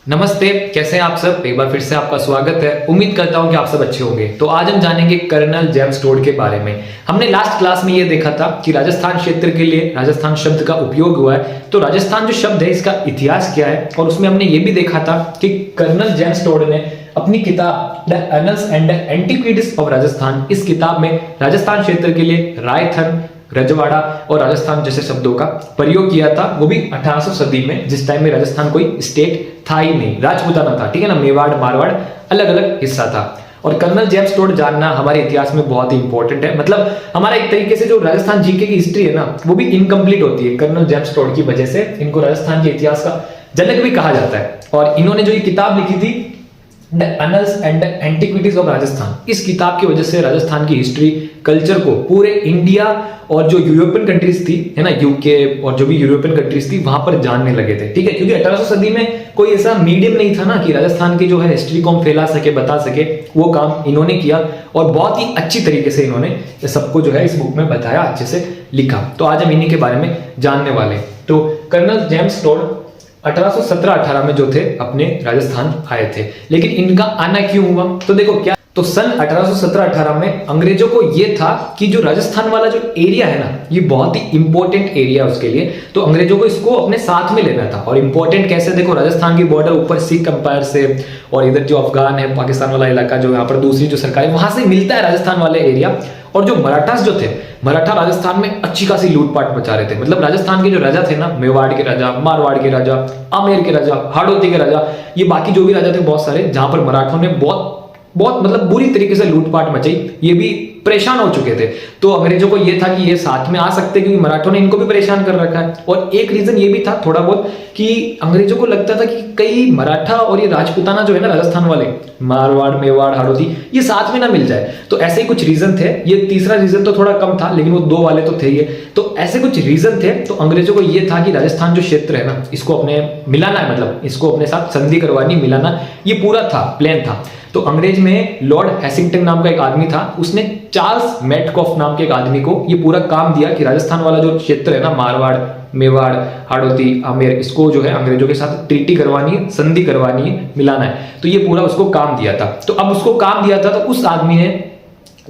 नमस्ते, कैसे हैं आप सब। एक बार फिर से आपका स्वागत है। उम्मीद करता हूं कि आप सब अच्छे होंगे। तो आज हम जानेंगे कर्नल जेम्स टोड के बारे में। हमने लास्ट क्लास में ये देखा था कि राजस्थान क्षेत्र के लिए राजस्थान शब्द का उपयोग हुआ है। तो राजस्थान जो शब्द है इसका इतिहास क्या है, और उसमें हमने ये भी देखा था कि कर्नल जेम्स टोड ने अपनी किताब the annuls and antiquities of Rajasthan, इस किताब में राजस्थान क्षेत्र के लिए रायथन, रजवाड़ा और राजस्थान जैसे शब्दों का प्रयोग किया था, वो भी 1800 सदी में, जिस टाइम में राजस्थान कोई स्टेट था ही नहीं, राजपूताना था। ठीक है ना, मेवाड़ मारवाड़ अलग अलग हिस्सा था। और कर्नल जेम्स टोड जानना हमारे इतिहास में बहुत ही इंपॉर्टेंट है। मतलब हमारा एक तरीके से जो राजस्थान जीके की हिस्ट्री है ना, वो भी इनकम्प्लीट होती है कर्नल जेम्स टोड की वजह से। इनको राजस्थान के इतिहास का जनक भी कहा जाता है। और इन्होंने जो ये किताब लिखी थी the annuls and antiquities of Rajasthan, इस किताब की वजह से राजस्थान की हिस्ट्री कल्चर को पूरे इंडिया और जो यूरोपियन कंट्रीज थी, है ना, यूके और जो भी यूरोपियन कंट्रीज थी, वहां पर जानने लगे थे। ठीक है, क्योंकि 1800 सदी में कोई ऐसा मीडियम नहीं था ना कि राजस्थान की जो है हिस्ट्री को हम फैला सके, बता सके। वो काम इन्होंने किया और बहुत ही अच्छी तरीके से इन्होंने सबको जो है इस बुक में बताया, अच्छे से लिखा। तो आज हम इन्हीं के बारे में जानने वाले। तो कर्नल जेम्स टोड 1817-18 में जो थे अपने राजस्थान आए थे। लेकिन इनका आना क्यों हुआ, तो देखो क्या, तो सन 1817-18 में अंग्रेजों को यह था कि जो राजस्थान वाला जो एरिया है ना, ये बहुत ही इंपॉर्टेंट एरिया है उसके लिए। तो अंग्रेजों को इसको अपने साथ में लेना था। और इंपॉर्टेंट कैसे, देखो राजस्थान की बॉर्डर ऊपर सिख एम्पायर से, और इधर जो अफगान है, पाकिस्तान वाला इलाका जो यहाँ पर दूसरी जो सरकार है, वहां से मिलता है राजस्थान वाले एरिया। और जो मराठास जो थे, मराठा राजस्थान में अच्छी खासी लूटपाट मचा रहे थे। मतलब राजस्थान के जो राजा थे ना, मेवाड़ के राजा, मारवाड़ के राजा, आमेर के राजा, हाड़ौती के राजा, ये बाकी जो भी राजा थे बहुत सारे, जहां पर मराठों ने बहुत मतलब बुरी तरीके से लूटपाट मचाई, ये भी परेशान हो चुके थे। तो अंग्रेजों को ये था कि ये साथ में आ सकते, क्योंकि मराठों ने इनको भी परेशान कर रखा है। और एक रीजन ये भी था थोड़ा बहुत कि अंग्रेजों को लगता था कि कई मराठा और ये राजपूताना जो है ना, राजस्थान वाले, मारवाड़, मेवाड़, हाड़ौती, ये साथ में ना मिल जाए। तो ऐसे ही कुछ रीजन थे। ये तीसरा रीजन तो थोड़ा कम था, लेकिन वो दो वाले तो थे ही। तो ऐसे कुछ रीजन थे। तो अंग्रेजों को ये था कि राजस्थान जो क्षेत्र है ना, इसको अपने मिलाना है, मतलब इसको अपने साथ संधि करवानी, मिलाना, ये पूरा था, प्लान था। तो अंग्रेज में लॉर्ड हैसिंगटन नाम का एक आदमी था, उसने चार्ल्स मेटकॉफ नाम के एक आदमी को ये पूरा काम दिया कि राजस्थान वाला जो क्षेत्र है ना, मारवाड़, मेवाड़, हाड़ौती, आमेर, इसको जो है अंग्रेजों के साथ ट्रीटी करवानी है, संधि करवानी है, मिलाना है। तो ये पूरा उसको काम दिया था। तो अब उसको काम दिया था, तो उस आदमी ने,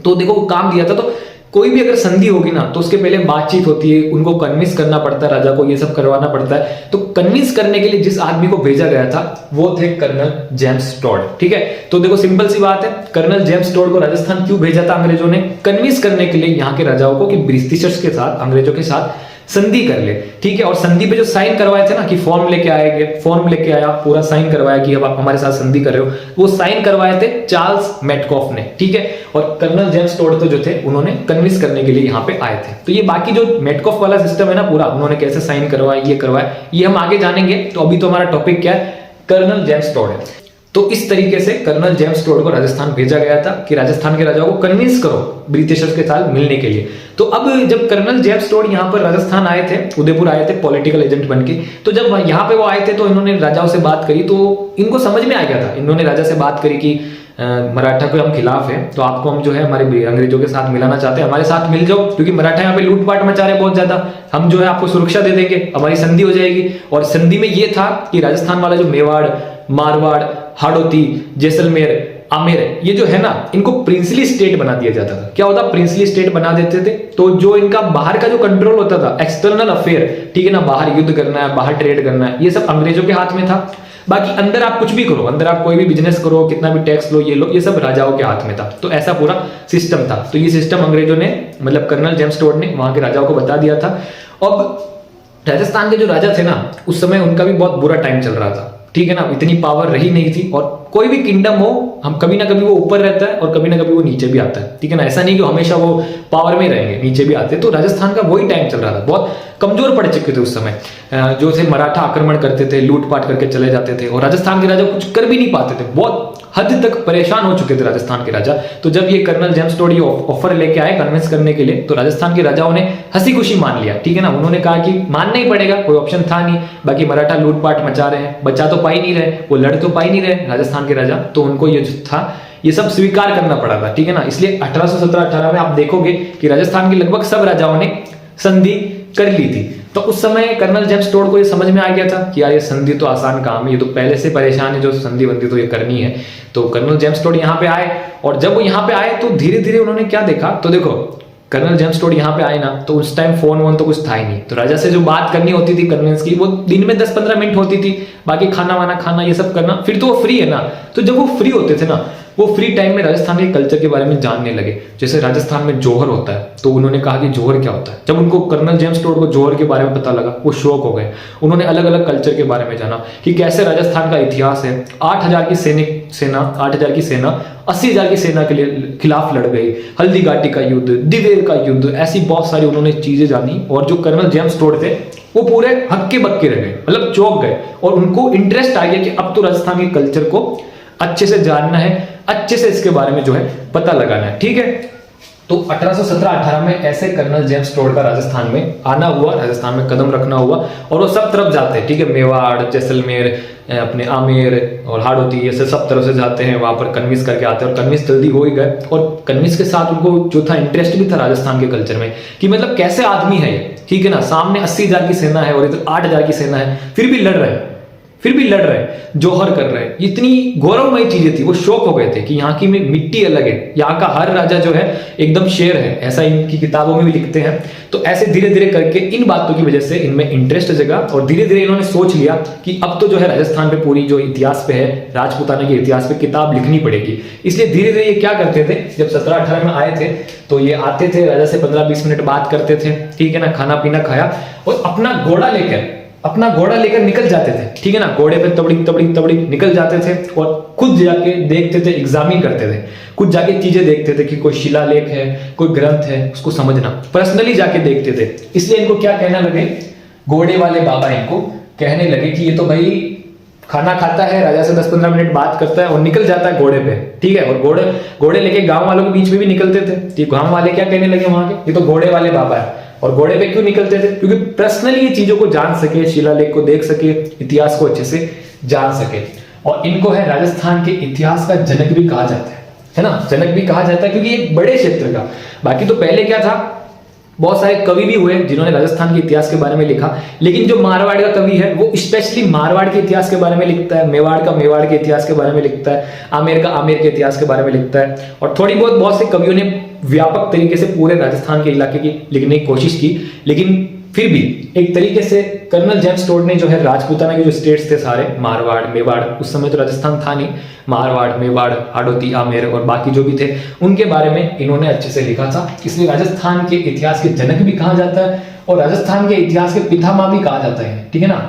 तो देखो काम दिया था, तो कोई भी अगर संधि होगी ना, तो उसके पहले बातचीत होती है, उनको कन्विंस करना पड़ता है, राजा को ये सब करवाना पड़ता है। तो कन्विंस करने के लिए जिस आदमी को भेजा गया था, वो थे कर्नल जेम्स टोड। ठीक है, तो देखो सिंपल सी बात है, कर्नल जेम्स टोड को राजस्थान क्यों भेजा था अंग्रेजों ने? कन्विंस करने के लिए यहाँ के राजाओं को कि ब्रिटिशर्स के साथ, अंग्रेजों के साथ संधि कर ले। ठीक है, और संधि पे जो साइन करवाए थे ना, कि फॉर्म लेके आएंगे, फॉर्म लेके आया, पूरा साइन करवाया कि अब आप हमारे साथ संधि कर रहे हो, वो साइन करवाए थे चार्ल्स मेटकॉफ ने। ठीक है, और कर्नल जेम्स टोड तो जो थे, उन्होंने कन्विंस करने के लिए यहाँ पे आए थे। तो ये बाकी जो मेटकॉफ वाला सिस्टम है ना पूरा, उन्होंने कैसे साइन करवाया, ये करवाया, ये हम आगे जानेंगे। तो अभी तो हमारा टॉपिक क्या है, कर्नल जेम्स टोड है। तो इस तरीके से कर्नल जेम्स टोड को राजस्थान भेजा गया था कि राजस्थान के राजाओं को कन्विंस करो ब्रिटिशर्स के साथ मिलने के लिए। तो अब जब कर्नल जेम्स टोड यहाँ पर राजस्थान आए थे, उदयपुर आए थे पॉलिटिकल एजेंट बनके, तो जब यहाँ पे वो आए थे, तो इन्होंने राजाओं से बात करी, तो इनको समझ में आ गया था। इन्होंने राजा से बात करी कि मराठा को हम खिलाफ है, तो आपको हम जो है हमारे अंग्रेजों के साथ मिलाना चाहते हैं, हमारे साथ मिल जाओ, क्योंकि मराठा यहाँ पे लूटपाट मचा रहे बहुत ज्यादा, हम जो है आपको सुरक्षा दे देंगे, हमारी संधि हो जाएगी। और संधि में ये था कि राजस्थान वाला जो मेवाड़, मारवाड़, हाड़ौती, जैसलमेर, आमेर, ये जो है ना, इनको प्रिंसली स्टेट बना दिया जाता था। क्या होता, प्रिंसली स्टेट बना देते थे। तो जो इनका बाहर का जो कंट्रोल होता था, एक्सटर्नल अफेयर, ठीक है ना, बाहर युद्ध करना है, बाहर ट्रेड करना है, ये सब अंग्रेजों के हाथ में था। बाकी अंदर आप कुछ भी करो, अंदर आप कोई भी बिजनेस करो, कितना भी टैक्स लो, ये सब राजाओं के हाथ में था। तो ऐसा पूरा सिस्टम था। तो ये सिस्टम अंग्रेजों ने, मतलब कर्नल जेम्स टोड ने वहां के राजाओं को बता दिया था। अब राजस्थान के जो राजा थे ना, उस समय उनका भी बहुत बुरा टाइम चल रहा था। ठीक है ना, इतनी पावर रही नहीं थी। और कोई भी किंगडम हो, हम कभी ना कभी वो ऊपर रहता है और कभी ना कभी वो नीचे भी आता है। ठीक है ना, ऐसा नहीं कि हमेशा वो पावर में रहेंगे, नीचे भी आते। तो राजस्थान का वही टाइम चल रहा था, बहुत कमजोर पड़ चुके थे उस समय। जो थे मराठा आक्रमण करते थे, लूटपाट करके चले जाते थे, और राजस्थान के राजा कुछ कर भी नहीं पाते थे, बहुत हद तक परेशान हो चुके थे राजस्थान के राजा। तो जब ये कर्नल जेम्स टोड ये ऑफर लेके आए कन्विंस करने के लिए, तो राजस्थान के राजाओं ने हंसी खुशी मान लिया। ठीक है ना, उन्होंने कहा कि मानना ही पड़ेगा, कोई ऑप्शन था नहीं। बाकी मराठा लूटपाट मचा रहे हैं, बचा तो पा ही नहीं रहे, वो लड़ तो पा ही नहीं रहे राजस्थान के राजा, तो उनको ये जो था ये सब स्वीकार करना पड़ा था। ठीक है ना, इसलिए 1817-18 में आप देखोगे कि राजस्थान के लगभग सब राजाओं ने संधि कर ली थी। तो उस समय कर्नल जेम्स टोड को ये समझ में आ गया था कि यार ये संधि तो आसान काम है, ये तो पहले से परेशान है, जो संधि बंदी तो ये करनी है। तो कर्नल जेम्स टोड यहाँ पे आए, और जब वो यहाँ पे आए तो धीरे धीरे उन्होंने क्या देखा, तो देखो कर्नल जेम्स टोड यहाँ पे आए ना, तो उस टाइम फोन वोन तो कुछ था ही नहीं, तो राजा से जो बात करनी होती थी कन्वेंस की, वो दिन में 10-15 मिनट होती थी, बाकी खाना वाना खाना ये सब करना, फिर तो वो फ्री है ना। तो जब वो फ्री होते थे ना, वो फ्री टाइम में राजस्थान के कल्चर के बारे में जानने लगे। जैसे राजस्थान में जोहर होता है, तो उन्होंने कहा कि जोहर क्या होता है। जब उनको कर्नल जेम्स टोड को जोहर के बारे में पता लगा, वो शौक हो गए। उन्होंने अलग अलग कल्चर के बारे में जाना कि कैसे राजस्थान का इतिहास है। 8,000 की सेना 80,000 की सेना के लिए खिलाफ लड़ गई, हल्दी घाटी का युद्ध, दिवेर का युद्ध, ऐसी बहुत सारी उन्होंने चीजें जानी। और जो कर्नल जेम्स टोड थे वो पूरे हक्के बक्के रह गए, मतलब चौंक गए, और उनको इंटरेस्ट आ गया कि अब तो राजस्थान के कल्चर को अच्छे से जानना है, अच्छे से इसके बारे में जो है पता लगाना है। ठीक है, तो 1817-18 में ऐसे कर्नल जेम्स टोड का राजस्थान में आना हुआ, राजस्थान में कदम रखना हुआ, और वो सब तरफ जाते हैं। ठीक है, मेवाड़, जैसलमेर, अपने आमेर और हाड़ौती, ये सब तरफ से जाते हैं, वहां पर कन्विंस करके आते हैं, और कन्विंस जल्दी हो ही गए। और कन्विंस के साथ उनको जो था इंटरेस्ट भी था राजस्थान के कल्चर में, कि मतलब कैसे आदमी है ये, ठीक है ना, सामने 80,000 की सेना है और इधर 8,000 की सेना है, फिर भी लड़ रहे हैं, जोहर कर रहे हैं। इतनी गौरवमयी चीजें थी, वो शौक हो गए थे कि यहाँ की मिट्टी अलग है, यहाँ का हर राजा जो है एकदम शेर है, ऐसा इनकी किताबों में भी लिखते हैं। तो ऐसे धीरे धीरे करके इन बातों की वजह से इनमें इंटरेस्ट जगा, और धीरे धीरे इन्होंने सोच लिया कि अब तो जो है राजस्थान पे पूरी जो इतिहास पे है, राजपूताना के इतिहास पे किताब लिखनी पड़ेगी। इसलिए धीरे धीरे ये क्या करते थे, जब 17-18 में आए थे तो ये आते थे, राजा से 15-20 मिनट बात करते थे, ठीक है ना, खाना पीना खाया, और अपना घोड़ा लेकर निकल जाते थे, ठीक है ना, घोड़े पे तबड़ी निकल जाते थे, और खुद जाके देखते थे, एग्जामिन करते थे, खुद जाके चीजें देखते थे कि कोई शिलालेख है, कोई ग्रंथ है, उसको समझना, पर्सनली जाके देखते थे। इसलिए इनको क्या कहने लगे, घोड़े वाले बाबा इनको कहने लगे कि ये तो भाई खाना खाता है, राजा से 10-15 मिनट बात करता है और निकल जाता है घोड़े पे, ठीक है। और घोड़े लेके गांव वालों के बीच में भी निकलते थे। गांव वाले क्या कहने लगे वहां के, ये तो घोड़े वाले बाबा है। और घोड़े पे क्यों निकलते थे, क्योंकि पर्सनली ये चीजों को जान सके, शिलालेख को देख सके, इतिहास को अच्छे से जान सके। और इनको है राजस्थान के इतिहास का जनक भी कहा जाता है ना, जनक भी कहा जाता है, क्योंकि एक बड़े क्षेत्र का। बाकी तो पहले क्या था, बहुत सारे कवि भी हुए जिन्होंने राजस्थान के इतिहास के बारे में लिखा, लेकिन जो मारवाड़ का कवि है वो स्पेशली मारवाड़ के इतिहास के बारे में लिखता है, मेवाड़ का मेवाड़ के इतिहास के बारे में लिखता है, आमेर का आमेर के इतिहास के बारे में लिखता है। और थोड़ी बहुत से कवियों ने व्यापक तरीके से पूरे राजस्थान के इलाके की लिखने की कोशिश की, लेकिन फिर भी एक तरीके से कर्नल जेम्स टोड ने जो है राजपूताना के जो स्टेट्स थे सारे, मारवाड़, मेवाड़, उस समय तो राजस्थान था नहीं, मारवाड़, मेवाड़, हाड़ौती, आमेर और बाकी जो भी थे, उनके बारे में इन्होंने अच्छे से लिखा था। इसलिए राजस्थान के इतिहास के जनक भी कहा जाता है, और राजस्थान के इतिहास के पितामह भी कहा जाता है, ठीक है ना,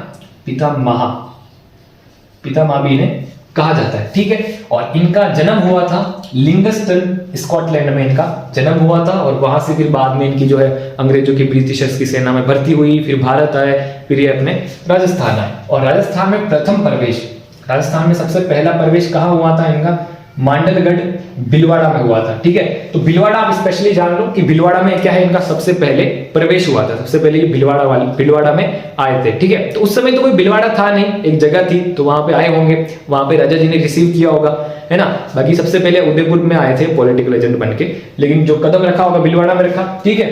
पितामह भी इन्हें कहा जाता है, ठीक है। और इनका जन्म हुआ था लिंगस्टन, स्कॉटलैंड में इनका जन्म हुआ था, और वहां से फिर बाद में इनकी जो है अंग्रेजों की ब्रिटिशर्स की सेना में भर्ती हुई, फिर भारत आए, फिर ये अपने राजस्थान आए। और राजस्थान में प्रथम प्रवेश, राजस्थान में सबसे पहला प्रवेश कहाँ हुआ था इनका, मांडलगढ़ भीलवाड़ा में हुआ था, ठीक है। तो भीलवाड़ा आप स्पेशली जान लो कि भीलवाड़ा में क्या है, इनका सबसे पहले प्रवेश हुआ था, सबसे पहले ये भीलवाड़ा में आए थे, ठीक है। तो उस समय तो कोई भीलवाड़ा था नहीं, एक जगह थी, तो वहां पे आए होंगे, वहां पे राजा जी ने रिसीव किया होगा, है ना। बाकी सबसे पहले उदयपुर में आए थे पॉलिटिकल एजेंट बन के, लेकिन जो कदम रखा होगा भीलवाड़ा में रखा, ठीक है।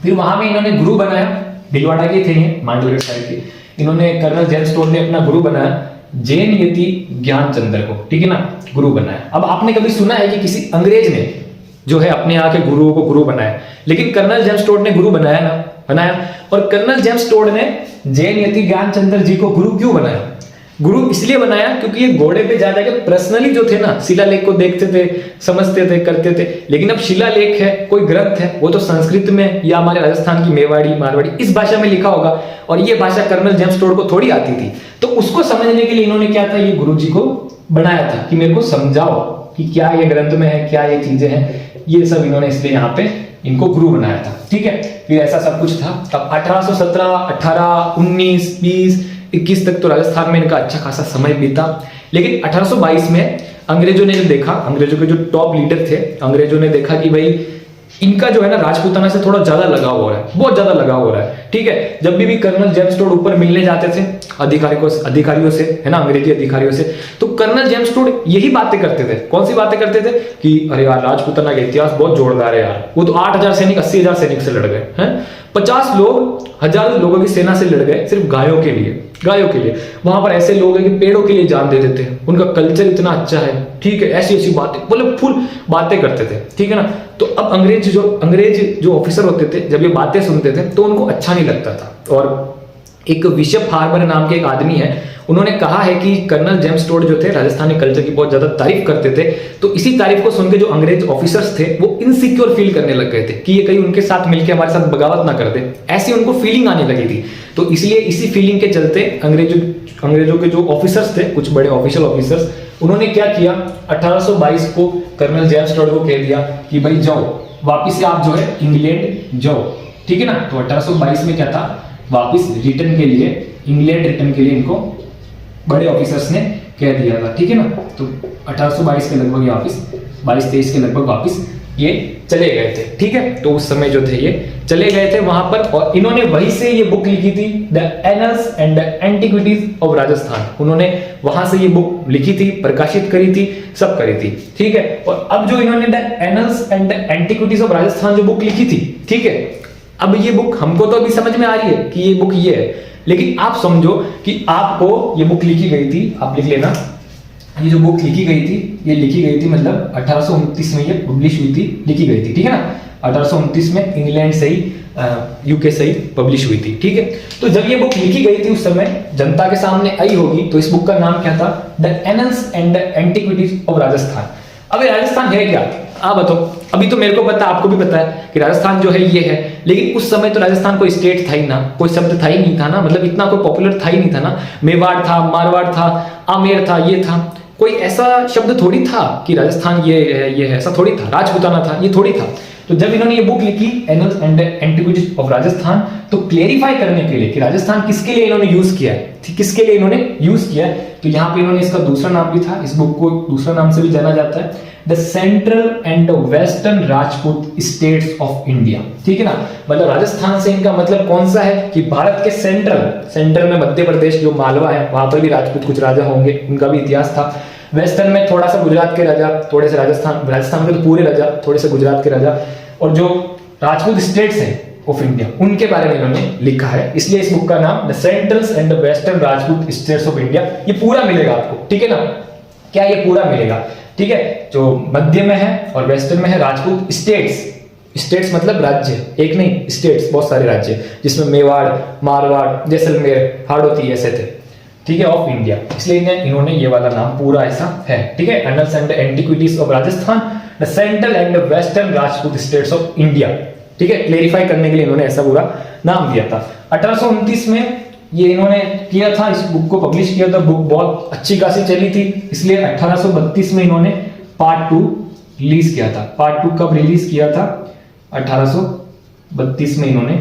फिर वहां में इन्होंने गुरु बनाया, भीलवाड़ा के थे ये, मांडलगढ़ साइड के, इन्होंने कर्नल जेम्स टोड ने अपना गुरु बनाया जैन यति ज्ञानचंद्र को, ठीक है ना, गुरु बनाया। अब आपने कभी सुना है कि किसी अंग्रेज ने जो है अपने यहाँ के गुरुओं को गुरु बनाया, लेकिन कर्नल जेम्स टोड ने गुरु बनाया। और कर्नल जेम्स टोड ने जैन यति ज्ञानचंद्र जी को गुरु क्यों बनाया, गुरु इसलिए बनाया क्योंकि ये घोड़े पे जा जाके पर्सनली जो थे ना, शिलालेख को देखते थे, समझते थे, करते थे। लेकिन अब शिलालेख है, कोई ग्रंथ है, वो तो संस्कृत में या हमारे राजस्थान की मेवाड़ी, मारवाड़ी, इस भाषा में लिखा होगा, और ये भाषा कर्नल जेम्स टोड को थोड़ी आती थी। तो उसको समझने के लिए इन्होंने क्या था, ये गुरु जी को बनाया था कि मेरे को समझाओ कि क्या ये ग्रंथ में है, क्या ये चीजें हैं, ये सब इन्होंने इसलिए यहाँ पे इनको गुरु बनाया था, ठीक है। फिर ऐसा सब कुछ था। तब 1817, 18, 19, 20, 21 तक तो राजस्थान में इनका अच्छा खासा समय बीता। लेकिन 1822 में अंग्रेजों ने जो देखा, अंग्रेजों के जो टॉप लीडर थे, अंग्रेजों ने देखा कि भाई इनका जो है ना राजपूताना से थोड़ा ज्यादा लगाव हो रहा है, बहुत ज्यादा लगाव हो रहा है, ठीक है। जब भी कर्नल जेम्स टोड ऊपर मिलने जाते थे अधिकारियों से, है ना, अंग्रेजी अधिकारियों से, तो कर्नल जेम्स टोड यही बातें करते थे। कौन सी बातें करते थे कि अरे यार राजपूताना का इतिहास बहुत जोरदार है यार, वो तो 8,000 सैनिक 80,000 सैनिक से लड़ गए हैं, 50 लोग हजारों लोगों की सेना से लड़ गए सिर्फ गायों के लिए, गायों के लिए। वहां पर ऐसे लोग हैं कि पेड़ों के लिए जान दे देते हैं, उनका कल्चर इतना अच्छा है, ठीक है, ऐसी ऐसी बातें, मतलब फुल बातें करते थे, ठीक है ना। तो अब अंग्रेज जो ऑफिसर होते थे, जब ये बातें सुनते थे तो उनको अच्छा नहीं लगता था। और एक विशप हार्बर नाम के एक आदमी है, उन्होंने कहा है कि कर्नल जेम्स टोड जो थे राजस्थानी कल्चर की बहुत ज्यादा तारीफ करते थे। तो इसी तारीफ को सुनकर जो अंग्रेज ऑफिसर्स थे वो इनसिक्योर फील करने लग गए थे कि ये कहीं उनके साथ मिलकर हमारे साथ बगावत ना कर दे, ऐसी उनको फीलिंग आने लगी थी। तो इसलिए इसी फीलिंग के चलते अंग्रेजों के जो ऑफिसर्स थे, कुछ बड़े ऑफिशियल ऑफिसर्स, उन्होंने क्या किया, 1822 को कर्नल जेम्स टोड को कह दिया कि भाई जाओ, वापिस से आप जो है इंग्लैंड जाओ, ठीक है ना। तो 1822 में क्या था, वापिस रिटर्न के लिए, इंग्लैंड रिटर्न के लिए इनको बड़े ऑफिसर्स ने कह दिया था, ठीक है ना। तो 1822 के लगभग वापिस 22-23 के लगभग वापिस ये चले गए थे, ठीक है। तो उस समय जो थे ये चले गए थे वहां पर, और इन्होंने वहीं से ये बुक लिखी थी, the annuls and antiquities of Rajasthan. उन्होंने वहां से ये बुक लिखी थी, प्रकाशित करी थी, सब करी थी, ठीक है। और अब जो इन्होंने the annuls and antiquities of Rajasthan जो बुक लिखी थी, ठीक है, अब ये बुक हमको तो अभी समझ में आ रही है कि ये बुक ये है, लेकिन आप समझो कि आपको ये बुक लिखी गई थी, आप लिख लेना, ये जो बुक लिखी गई थी, ये लिखी गई थी मतलब 1829 में ये पब्लिश हुई थी, लिखी गई थी, ठीक है ना। 1829 में इंग्लैंड से ही, यूके से ही पब्लिश हुई थी, ठीक है। तो जब ये बुक लिखी गई थी उस समय जनता के सामने आई होगी, तो इस बुक का नाम क्या था, the annuls and antiquities of Rajasthan. अब राजस्थान है क्या, आप बताओ। अभी तो मेरे को पता है, आपको भी पता है कि राजस्थान जो है ये है, लेकिन उस समय तो राजस्थान कोई स्टेट था ही ना, कोई शब्द था ही नहीं था ना, मतलब इतना कोई पॉपुलर था ही नहीं था ना। मेवाड़ था, मारवाड़ था, आमेर था, ये था, कोई ऐसा शब्द थोड़ी था कि राजस्थान ये है, ऐसा थोड़ी था। राजपूताना था, ये थोड़ी था। तो जब इन्होंने ये बुक लिखी annuls and antiquities of Rajasthan, तो क्लेरिफाई करने के लिए कि राजस्थान किसके लिए इन्होंने यूज किया है, किसके लिए इन्होंने यूज किया है, तो यहाँ पे इन्होंने इसका दूसरा नाम भी था, इस बुक को दूसरा नाम से भी जाना जाता है, the central and western Rajput states of India, ठीक है ना। मतलब राजस्थान से इनका मतलब कौन सा है कि भारत के सेंट्रल में मध्य प्रदेश जो मालवा है, वहां पर भी राजपूत कुछ राजा होंगे, उनका भी इतिहास था। वेस्टर्न में थोड़ा सा गुजरात के राजा, थोड़े से राजस्थान के तो पूरे राजा, थोड़े से गुजरात के राजा, और जो राजपूत स्टेट्स हैं ऑफ इंडिया, उनके बारे में इन्होंने लिखा है। इसलिए इस बुक का नाम the central and western Rajput states of India, ये पूरा मिलेगा आपको, ठीक है ना। क्या ये पूरा मिलेगा, ठीक है। जो मध्य में है और वेस्टर्न में है राजपूत स्टेट्स मतलब राज्य, एक नहीं, स्टेट्स बहुत सारे राज्य, जिसमें मेवाड़, मारवाड़, जैसलमेर, हाड़ौती ऐसे थे, ठीक है, ऑफ इंडिया। इसलिए इन्होंने ये वाला नाम पूरा ऐसा है, ठीक है। Annuls and antiquities of Rajasthan, the central and western Rajput states of India, ठीक है। क्लेरिफाई करने के लिए इन्होंने ऐसा पूरा नाम दिया था। 1829 में ये इन्होंने किया था, इस बुक को पब्लिश किया था। बुक बहुत अच्छी खासी चली थी, इसलिए 1832 में इन्होंने पार्ट 2 रिलीज किया था। पार्ट 2 कब रिलीज किया था, 1832 में इन्होंने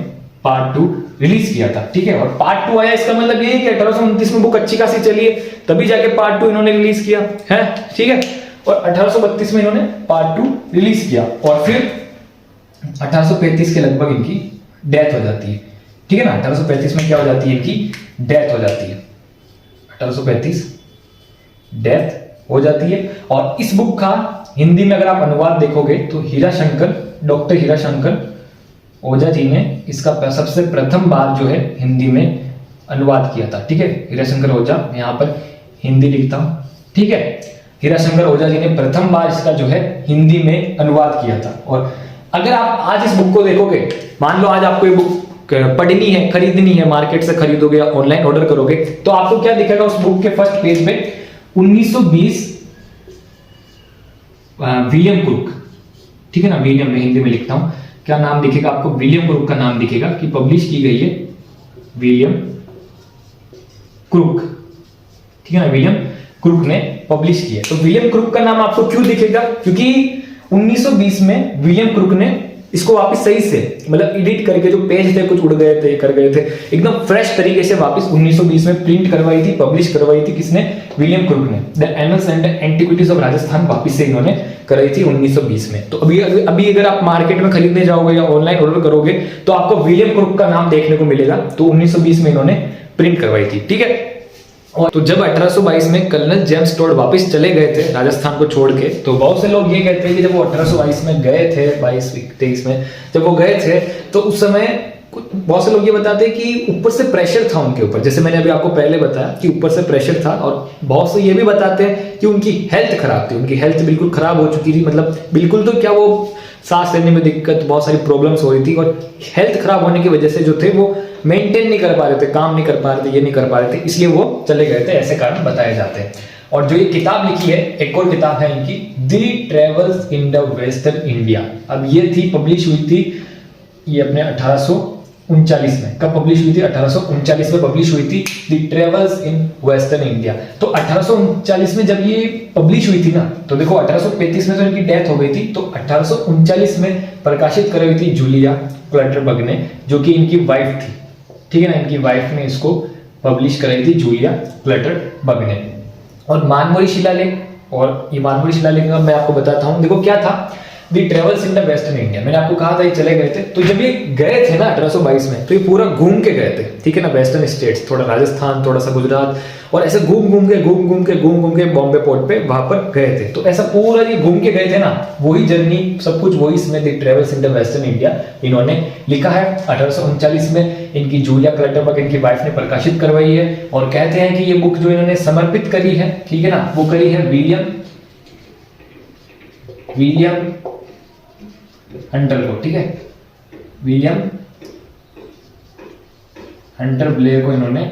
पार्ट 2 रिलीज किया था, ठीक है। और पार्ट 2 आया, इसका मतलब ये है कि 1829 में बुक अच्छी खासी चली है, तभी जाके पार्ट 2 इन्होंने रिलीज किया है, ठीक है। और 1832 में इन्होंने पार्ट 2 रिलीज किया, और फिर 1835 के लगभग इनकी डेथ हो जाती है, ठीक है ना। 1835 में क्या हो जाती है, इनकी डेथ हो जाती है, 1835 डेथ हो जाती है। और इस बुक का हिंदी में अगर आप अनुवाद देखोगे तो डॉक्टर हीरा शंकर ओझा जी ने इसका सबसे प्रथम बार जो है हिंदी में अनुवाद किया था, ठीक है। हीरा शंकर ओझा, यहाँ पर हिंदी लिखता हूं, ठीक है। हीरा शंकर ओझा जी ने प्रथम बार इसका जो है हिंदी में अनुवाद किया था। और अगर आप आज इस बुक को देखोगे, मान लो आज आपको ये बुक पढ़नी है, खरीदनी है, मार्केट से खरीदोगे या ऑनलाइन ऑर्डर करोगे, तो आपको क्या दिखेगा उस बुक के फर्स्ट पेज पे, 1920 विलियम क्रुक, ठीक है ना। विलियम में हिंदी में लिखता हूं, क्या नाम दिखेगा आपको, विलियम क्रुक का नाम दिखेगा कि पब्लिश की गई है विलियम क्रुक, ठीक है ना। विलियम क्रुक ने पब्लिश किया। तो विलियम क्रुक का नाम आपको क्यों दिखेगा, क्योंकि 1920 में विलियम क्रुक ने इसको वापस सही से मतलब एडिट करके, जो पेज थे कुछ उड़ गए थे, कर गए थे, एकदम फ्रेश तरीके से वापस 1920 में प्रिंट करवाई थी, पब्लिश करवाई थी। किसने, विलियम क्रुक ने। The annuls and antiquities of Rajasthan वापस से इन्होंने कराई थी 1920 में। तो अभी अगर आप मार्केट में खरीदने जाओगे या ऑनलाइन ऑर्डर करोगे तो आपको विलियम क्रुक का नाम देखने को मिलेगा। तो 1920 में इन्होंने प्रिंट करवाई थी, ठीक है। और तो जब 1822 में कर्नल जेम्स टोड वापस चले गए थे राजस्थान को छोड़ के, तो बहुत से लोग ये कहते हैं कि जब वो 1822 में गए थे, 22-23 में जब वो गए थे, तो उस समय बहुत से लोग ये बताते हैं कि ऊपर से प्रेशर था उनके ऊपर, जैसे मैंने अभी आपको पहले बताया कि ऊपर से प्रेशर था। और बहुत से ये भी बताते हैं कि उनकी हेल्थ खराब थी, उनकी हेल्थ बिल्कुल खराब हो चुकी थी, मतलब बिल्कुल तो क्या, वो सांस लेने में दिक्कत, बहुत सारी प्रॉब्लम्स हो रही थी, और हेल्थ खराब होने की वजह से जो थे वो मेंटेन नहीं कर पा रहे थे, काम नहीं कर पा रहे थे, ये नहीं कर पा रहे थे, इसलिए वो चले गए थे, ऐसे कारण बताए जाते हैं। और जो ये किताब लिखी है, एक और किताब है इनकी, the travels in the western India. अब ये थी, पब्लिश हुई थी ये अपने 1839 में। कब पब्लिश हुई थी? 1839 में पब्लिश हुई थी दी ट्रेवल्स इन वेस्टर्न इंडिया। तो 1839 में जब ये पब्लिश हुई थी ना, तो देखो 1835 में तो इनकी डेथ हो गई थी, तो 1839 में प्रकाशित कराई हुई थी जूलिया क्लटरबर्ग ने, जो कि इनकी वाइफ थी, ठीक है ना, इनकी वाइफ ने इसको पब्लिश कराई थी, जूलिया क्लटरबर्ग ने। और मानमोरी शिलालेख, और ये मानमोरी शिलालेख का मैं आपको बताता हूँ। देखो क्या था, the travels in the western India, मैंने आपको कहा था ये चले गए थे। तो जब ये गए थे ना 1822 में, तो ये पूरा घूम के गए थे, ठीक है ना, वेस्टर्न स्टेट्स, थोड़ा राजस्थान, थोड़ा सा गुजरात, और ऐसे घूम घूम के बॉम्बे पोर्ट पे वहां पर गए थे। तो ऐसा पूरा ये घूम के गए थे ना, वही जर्नी, सब कुछ वही इसमें the travels in the western India इन्होंने लिखा है। 1839 में इनकी जूलिया क्लटरबर्ग, इनकी वाइफ ने प्रकाशित करवाई है। और कहते हैं कि ये बुक जो इन्होंने समर्पित करी है, ठीक है ना, वो करी है विलियम हंटर को, ठीक है, विलियम हंटर ब्लेयर को इन्होंने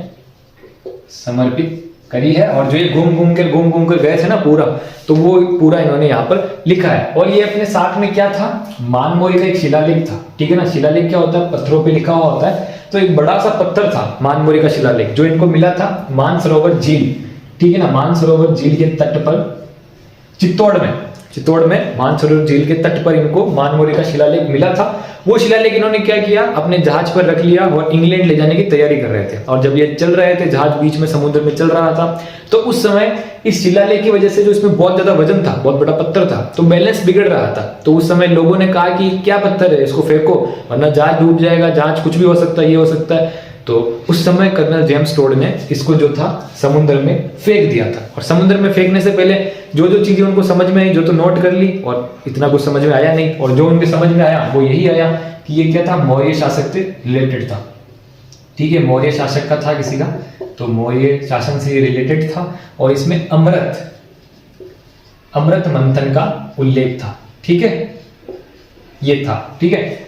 समर्पित करी है। और जो ये घूम कर गए थे ना पूरा, तो वो पूरा इन्होंने यहाँ पर लिखा है। और ये अपने साथ में क्या था, मानमोरी का एक शिलालेख था, ठीक है ना। शिलालेख क्या होता है? पत्थरों पे लिखा हुआ होता है। तो एक बड़ा सा पत्थर था मानमोरी का शिलालेख, जो इनको मिला था मानसरोवर झील, ठीक है ना, मानसरोवर झील के तट पर, चित्तौड़ में मानसरोवर झील के तट पर इनको मानमोरी का शिलालेख मिला था। वो शिलालेख इन्होंने क्या किया, अपने जहाज पर रख लिया और इंग्लैंड ले जाने की तैयारी कर रहे थे। और जब ये चल रहे थे, जहाज बीच में समुद्र में चल रहा था, तो उस समय इस शिलालेख की वजह से, जो इसमें बहुत ज्यादा वजन था, बहुत बड़ा पत्थर था, तो बैलेंस बिगड़ रहा था। तो उस समय लोगों ने कहा कि क्या पत्थर है, इसको फेंको, वरना जहाज डूब जाएगा, जहाज कुछ भी हो सकता है, ये हो सकता है। तो उस समय कर्नल जेम्स टोड ने इसको जो था समुद्र में फेंक दिया था। और समुद्र में फेंकने से पहले जो चीजें उनको समझ में आई, जो तो नोट कर ली, और इतना कुछ समझ में आया नहीं। और जो उनके समझ में आया वो यही आया कि ये क्या था, मौर्य शासक से रिलेटेड था, ठीक है, मौर्य शासक का था किसी का, तो मौर्य शासन से रिलेटेड था। और इसमें अमृत मंथन का उल्लेख था, ठीक है, ये था, ठीक है।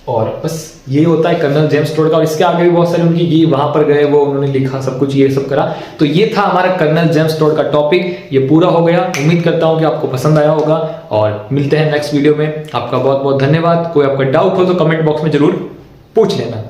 और बस ये होता है कर्नल जेम्स टोड का। और इसके आगे भी बहुत सारे उनकी, ये वहां पर गए, वो उन्होंने लिखा सब कुछ, ये सब करा। तो ये था हमारा कर्नल जेम्स टोड का टॉपिक, ये पूरा हो गया। उम्मीद करता हूं कि आपको पसंद आया होगा, और मिलते हैं नेक्स्ट वीडियो में। आपका बहुत बहुत धन्यवाद। कोई आपका डाउट हो तो कमेंट बॉक्स में जरूर पूछ लेना।